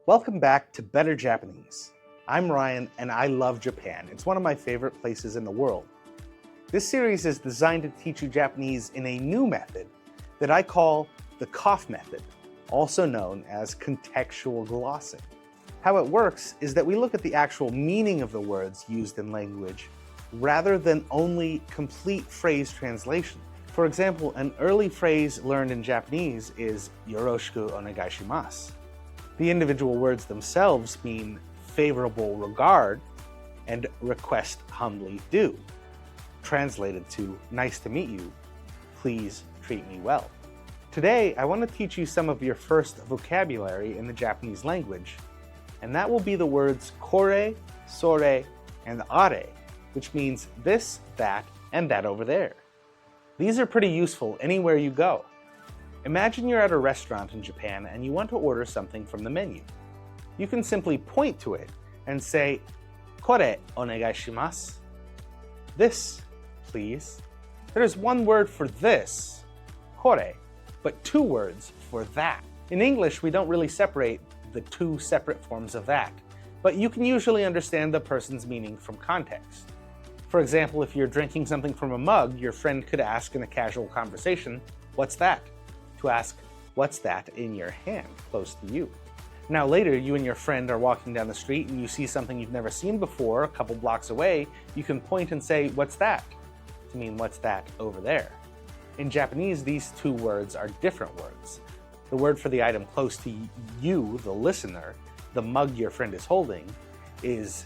Welcome back to Better Japanese. I'm Ryan and I love Japan. It's one of my favorite places in the world. This series is designed to teach you Japanese in a new method that I call the Kopf method, also known as contextual glossing. How it works is that we look at the actual meaning of the words used in language rather than only complete phrase translation. For example, an early phrase learned in Japanese is yoroshiku onegai shimasu. The individual words themselves mean favorable regard and request humbly do. Translated to nice to meet you, please treat me well. Today, I want to teach you some of your first vocabulary in the Japanese language, and that will be the words kore, sore, and are, which means this, that, and that over there. These are pretty useful anywhere you go. Imagine you're at a restaurant in Japan and you want to order something from the menu. You can simply point to it and say, "Kore onegai shimasu." This, please. There's one word for this, kore, but two words for that. In English, we don't really separate the two separate forms of that, but you can usually understand the person's meaning from context. For example, if you're drinking something from a mug, your friend could ask in a casual conversation, "What's that?" to ask, "What's that in your hand close to you?" Now later, you and your friend are walking down the street and you see something you've never seen before a couple blocks away. You can point and say, "What's that?" to mean "What's that over there?" In Japanese, these two words are different words. The word for the item close to you, the listener, the mug your friend is holding, is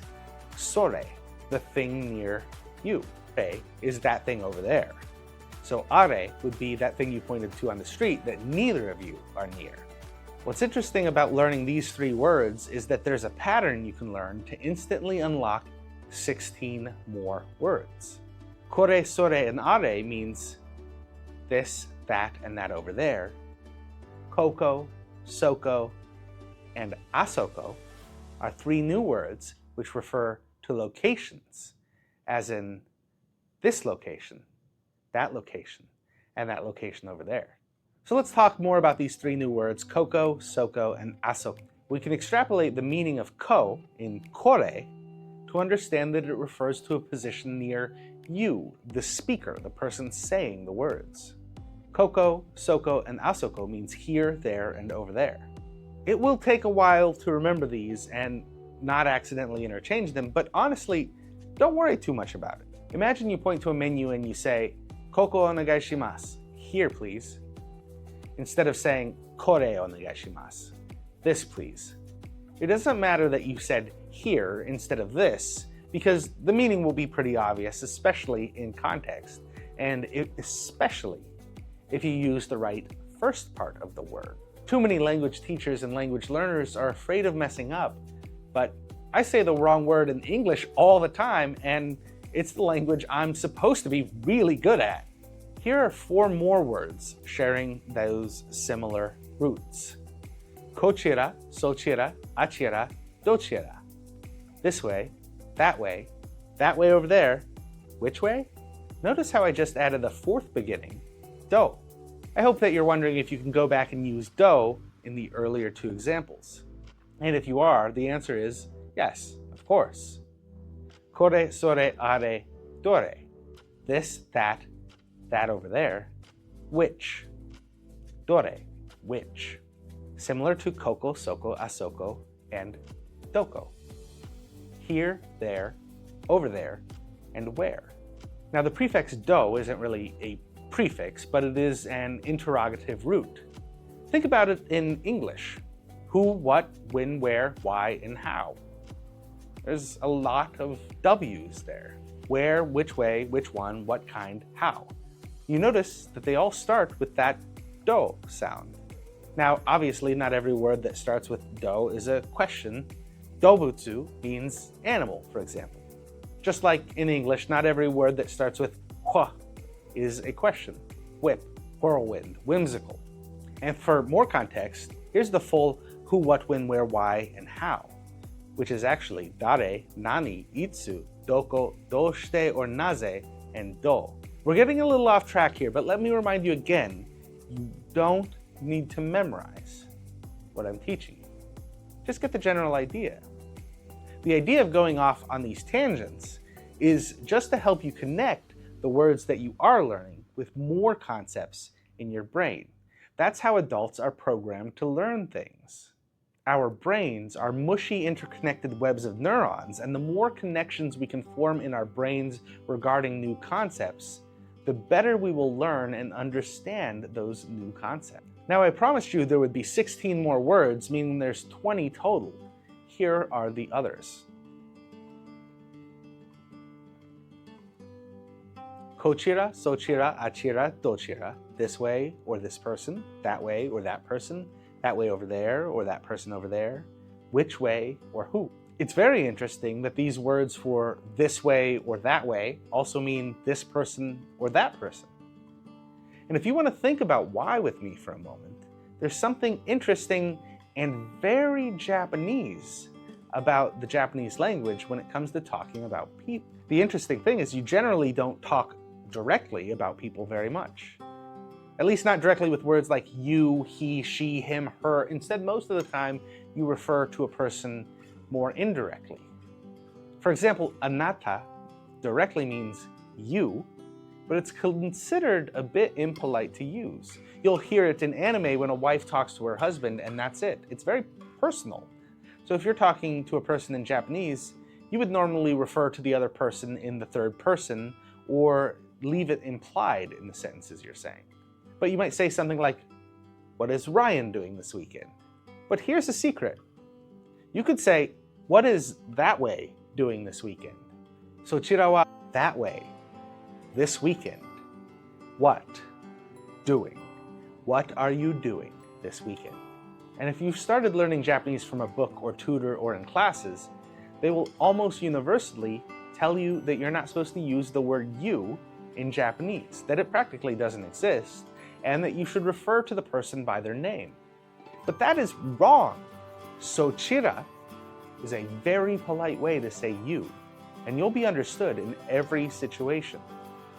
sore, the thing near you. Re is that thing over there. So are would be that thing you pointed to on the street that neither of you are near. What's interesting about learning these three words is that there's a pattern you can learn to instantly unlock 16 more words. Kore, sore, and are means this, that, and that over there. Koko, Soko, and asoko are three new words which refer to locations, as in this location, that location, and that location over there. So let's talk more about these three new words, Koko, Soko, and asoko. We can extrapolate the meaning of ko in kore to understand that it refers to a position near you, the speaker, the person saying the words. Koko, Soko, and asoko means here, there, and over there. It will take a while to remember these and not accidentally interchange them, but honestly, don't worry too much about it. Imagine you point to a menu and you say, "Koko onegai shimasu," here please, instead of saying "Kore onegai shimasu," this please. It doesn't matter that you said here instead of this, because the meaning will be pretty obvious, especially in context, and especially if you use the right first part of the word. Too many language teachers and language learners are afraid of messing up, but I say the wrong word in English all the time, and it's the language I'm supposed to be really good at. Here are 4 more words sharing those similar roots. Kochira, sochira, achira, dochira. This way, that way over there. Which way? Notice how I just added a 4th beginning, do. I hope that you're wondering if you can go back and use do in the earlier 2 examples. And if you are, the answer is yes, of course. Kore, sore, are, dore. This, that over there. Which? Dore, which. Similar to Koko, Soko, asoko, and doko. Here, there, over there, and where. Now the prefix do isn't really a prefix, but it is an interrogative root. Think about it in English. Who, what, when, where, why, and how. There's a lot of W's there. Where, which way, which one, what kind, how. You notice that they all start with that do sound. Now, obviously, not every word that starts with do is a question. Dobutsu means animal, for example. Just like in English, not every word that starts with hwa is a question. Whip, whirlwind, whimsical. And for more context, here's the full who, what, when, where, why, and how, which is actually dare, nani, itsu, doko, doshite, or naze, and do. We're getting a little off track here, but let me remind you again, you don't need to memorize what I'm teaching you. just get the general idea. The idea of going off on these tangents is just to help you connect the words that you are learning with more concepts in your brain. That's how adults are programmed to learn things. Our brains are mushy, interconnected webs of neurons, and the more connections we can form in our brains regarding new concepts, the better we will learn and understand those new concepts. Now, I promised you there would be 16 more words, meaning there's 20 total. Here are the others. Kochira, sochira, achira, dochira. This way or this person, that way or that person, that way over there or that person over there, which way or who. It's very interesting that these words for this way or that way also mean this person or that person. And if you want to think about why with me for a moment, there's something interesting and very Japanese about the Japanese language when it comes to talking about people. The interesting thing is you generally don't talk directly about people very much. At least not directly with words like you, he, she, him, her. Instead, most of the time, you refer to a person more indirectly. For example, anata directly means you, but it's considered a bit impolite to use. You'll hear it in anime when a wife talks to her husband, and that's it. It's very personal. So if you're talking to a person in Japanese, you would normally refer to the other person in the third person or leave it implied in the sentences you're saying. But you might say something like, "What is Ryan doing this weekend?" But here's a secret. You could say, "What is that way doing this weekend?" Sochira wa that way, this weekend. What? Doing. What are you doing this weekend? And if you've started learning Japanese from a book or tutor or in classes, they will almost universally tell you that you're not supposed to use the word you in Japanese, that it practically doesn't exist, and that you should refer to the person by their name. But that is wrong. Sochira is a very polite way to say you, and you'll be understood in every situation.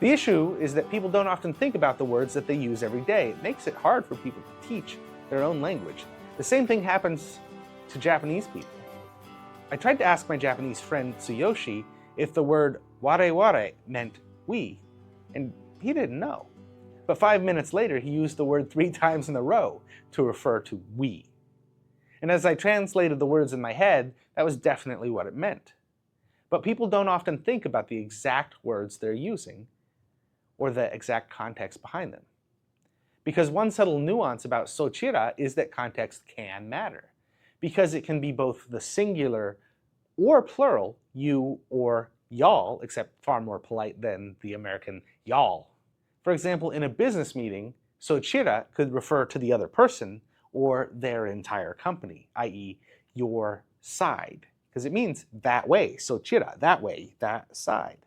The issue is that people don't often think about the words that they use every day. It makes it hard for people to teach their own language. The same thing happens to Japanese people. I tried to ask my Japanese friend Tsuyoshi if the word ware meant we, and he didn't know. But 5 minutes later, he used the word 3 times in a row to refer to we. And as I translated the words in my head, that was definitely what it meant. But people don't often think about the exact words they're using or the exact context behind them. Because one subtle nuance about sochira is that context can matter, because it can be both the singular or plural, you or y'all, except far more polite than the American y'all. For example, in a business meeting, sochira could refer to the other person or their entire company, i.e. your side, because it means that way, sochira, that way, that side.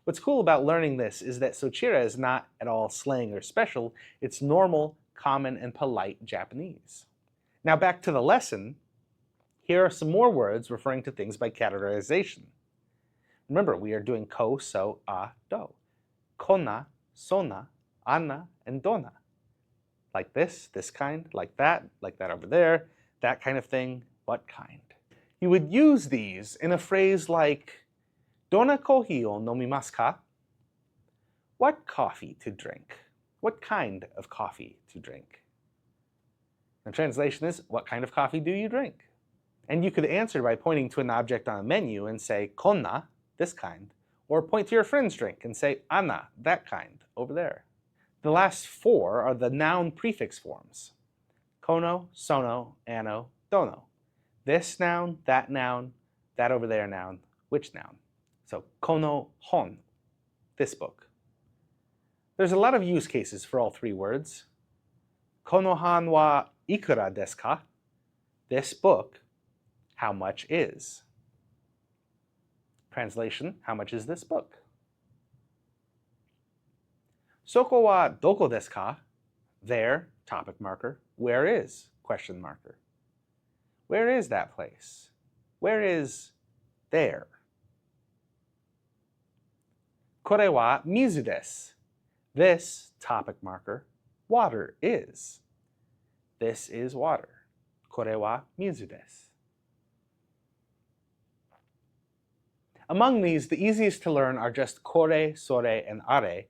What's cool about learning this is that sochira is not at all slang or special. It's normal, common, and polite Japanese. Now back to the lesson. Here are some more words referring to things by categorization. Remember, we are doing ko, so, a, do. Kona, sona, ana, and dona. Like this kind, like that over there, that kind of thing, what kind. You would use these in a phrase like, Dona kohi o nomimasu ka? What coffee to drink? What kind of coffee to drink? The translation is, what kind of coffee do you drink? And you could answer by pointing to an object on a menu and say, konna, this kind, or point to your friend's drink and say, ana, that kind, over there. The last 4 are the noun prefix forms. Kono, sono, ano, dono. This noun, that over there noun, which noun. So, kono hon, this book. There's a lot of use cases for all 3 words. Kono han wa ikura desu ka? This book, how much is? Translation, how much is this book? Soko wa doko desu ka? There, topic marker. Where is? Question marker. Where is that place? Where is there? Kore wa mizu desu. This, topic marker, water is. This is water. Kore wa mizu desu. Among these, the easiest to learn are just kore, sore, and are.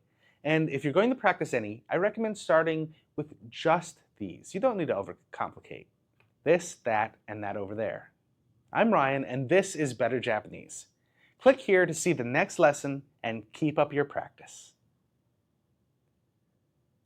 And if you're going to practice any, I recommend starting with just these. You don't need to overcomplicate. This, that, and that over there. I'm Ryan, and this is Better Japanese. Click here to see the next lesson and keep up your practice.